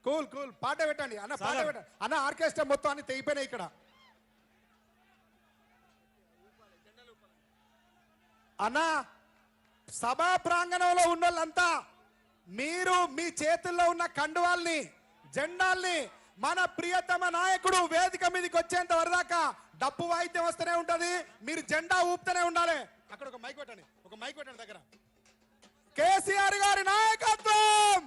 Cool cool పాట పెట్టండి అన్న, పాట పెట్టండి అన్న. ఆర్కెస్ట్రా మొత్తం అన్ని తెగిపోయినాయి ఇక్కడ అన్న. సభా ప్రాంగణంలో ఉన్న వాళ్ళంతా మీరు మీ చేతుల్లో ఉన్న కండువాల్ని, జెండాల్ని మన ప్రియతమ నాయకుడు వేదిక మీదకి వచ్చేంత వరదాకా డప్పు వాయిద్యం వస్తూనే ఉంటది, మీరు జెండా ఊపుతూనే ఉండాలి. అక్కడ ఒక మైక్ పెట్టండి, ఒక మైక్ పెట్టండి దగ్గర. కేసీఆర్ గారి నాయకత్వం.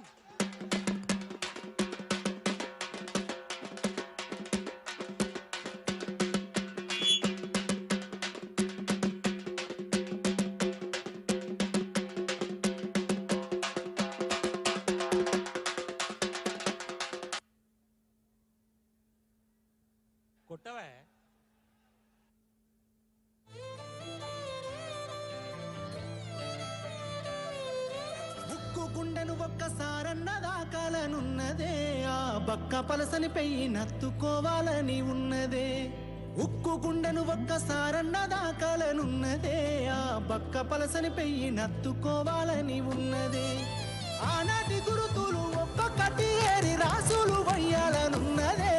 కొట్టవే ఉక్కు గుండెను ఒక్కసారన్న దాకాలనున్నదే, ఆ బక్క పలసని పెయ్యి నత్తుకోవాలని ఉన్నదే. ఉక్కు గుండెను ఒక్కసారన్న దాకాలనున్నదే, ఆ బక్క పలసని పెయ్యి నత్తుకోవాలని ఉన్నదే. ఆనాటి గురుతులు ఒక్కొక్కటి ఏరి రాసులు వయ్యాలనున్నదే.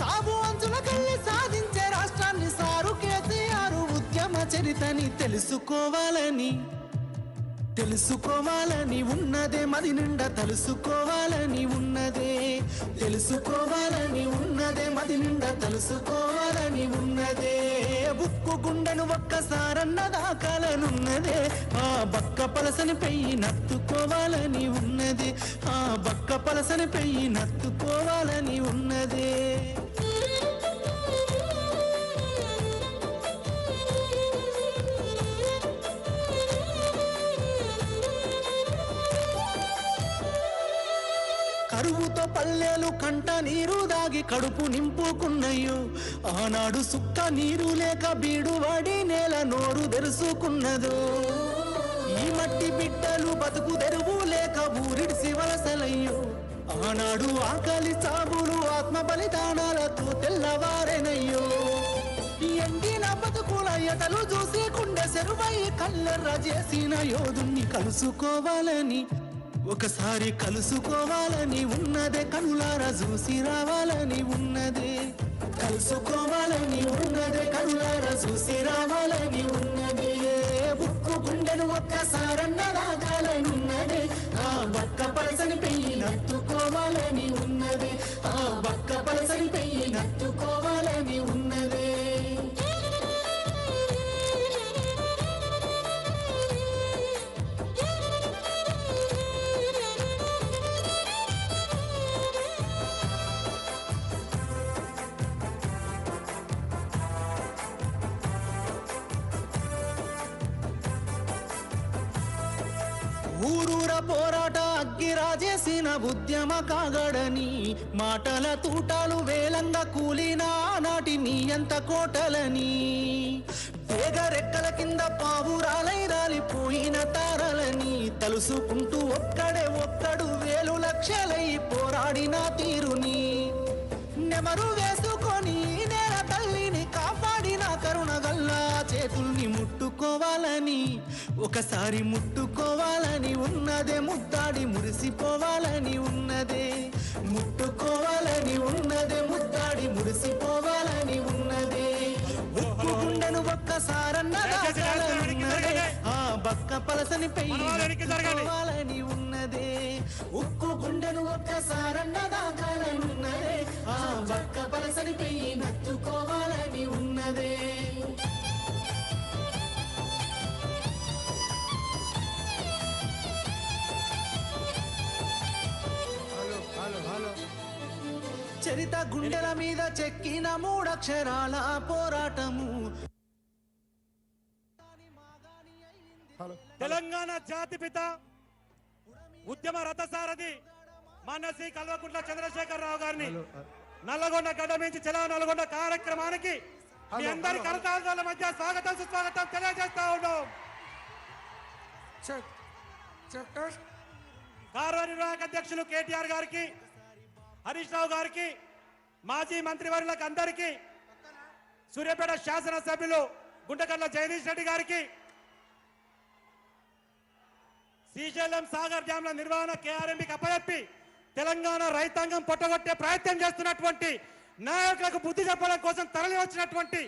సాగు అంచుల కళ్ళి సాధించే రాష్ట్రాన్ని సారు కేసీఆర్ ఉద్యమ చరితని తెలుసుకోవాలని ఉన్నదే. మది నిండా తెలుసుకోవాలని ఉన్నదే, తెలుసుకోవాలని ఉన్నదే. మది నిండా తెలుసుకోవాలని ఉన్నదే. ఉక్కు గుండెను ఒక్కసారన్న దాకాలనున్నదే, ఆ బక్క పలసని పెయ్యి నత్తుకోవాలని ఉన్నదే, ఆ బక్క పలసని పెయ్యి నత్తుకోవాలని ఉన్నదే. కరువుతో పల్లెలు కంట నీరు దాగి కడుపు నింపుకున్నయ్యో. ఆనాడు సుక్క నీరు లేక బీడు వాడి నేల నోరు తెరుసుకున్నదో. ఈ మట్టి బిడ్డలు బతుకు తెరువు లేక ఊరిడిసి వలసలయ్యో. ఆనాడు ఆకలి చావులు ఆత్మ బలిదానాలతో తెల్లవారెనయ్యో. ఎండిన బతుకుల ఎటలు చూసి గుండె సెరువై కల్లెర్ర చేసిన యోధుణ్ణి కలుసుకోవాలని, ఒకసారి కలుసుకోవాలని ఉన్నదే. కనులారా చూసి రావాలని ఉన్నదే, కలుసుకోవాలని ఉన్నదే. కనులారా చూసి రావాలని ఉన్నదే. ఉక్కు గుండెను ఒక్కసారన్న దాగాలని ఉన్నదే, ఆ బక్క పలసని పెయ్యి నత్తుకోవాలని ఉన్నదే, ఆ బక్క పలసని పెయ్యి నత్తుకోవాలని ఉన్నదే. ఊరూర పోరాట అగ్గిరాజేసిన ఉద్యమ కాగడని, మాటల తూటాలు వేలంగా కూలిన నాటి నీ ఎంత కోటలని. పేగరెక్కల కింద పావురాలై రాలిపోయిన తారలని తలుసుకుంటూ ఒక్కడు వేలు లక్షలై పోరాడిన తీరుని. నెమరు వేసుకొని నేల తల్లిని కాపాడిన కరుణగల్లా చేతుల్ని ముట్టుకోవాలని, ఒకసారి ముట్టుకోవాలని ఉన్నదే. ముద్దాడి మురిసిపోవాలని ఉన్నదే, ముట్టుకోవాలని ఉన్నదే. ముద్దాడి మురిసిపోవాలని ఉన్నదే. ఉక్కు గుండెను ఒక్కసారన్న దాకాలనున్నదే, ఆ బక్క పలసని పెయ్యి నత్తుకోవాలని ఉన్నదే. ఉక్కు గుండెను ఒక్కసారన్న దాకాలనున్నదే, ఆ బక్క పలసని పెయ్యి నత్తుకోవాలని ఉన్నదే. చరిత గుండెల మీద చెక్కిన మూడక్షరాల పోరాటము. తెలంగాణ జాతిపిత ఉద్యమ రథసారథి మాన్య శ్రీ కల్వకుంట్ల చంద్రశేఖరరావు గారిని నల్లగొండ గడ్డ నుంచి చలో నల్గొండ కార్యక్రమానికి మీ అందరి కరతాళాల మధ్య స్వాగతం సుస్వాగతం తెలియజేస్తా ఉన్నాం. కార్యనిర్వాహక అధ్యక్షులు కేటీఆర్ గారికి, హరీష్ రావు గారికి, మాజీ మంత్రివర్యులకు అందరికీ, సూర్యాపేట శాసనసభ్యులు గుంటకర్ల జగదీష్ రెడ్డి గారికి, శ్రీశైలం సాగర్ డ్యాంల నిర్వహణ కేఆర్ఎంబీకి అప్పచెప్పి తెలంగాణ రైతాంగం పొట్టగొట్టే ప్రయత్నం చేస్తున్నటువంటి నాయకులకు బుద్ధి చెప్పడం కోసం తరలి వచ్చినటువంటి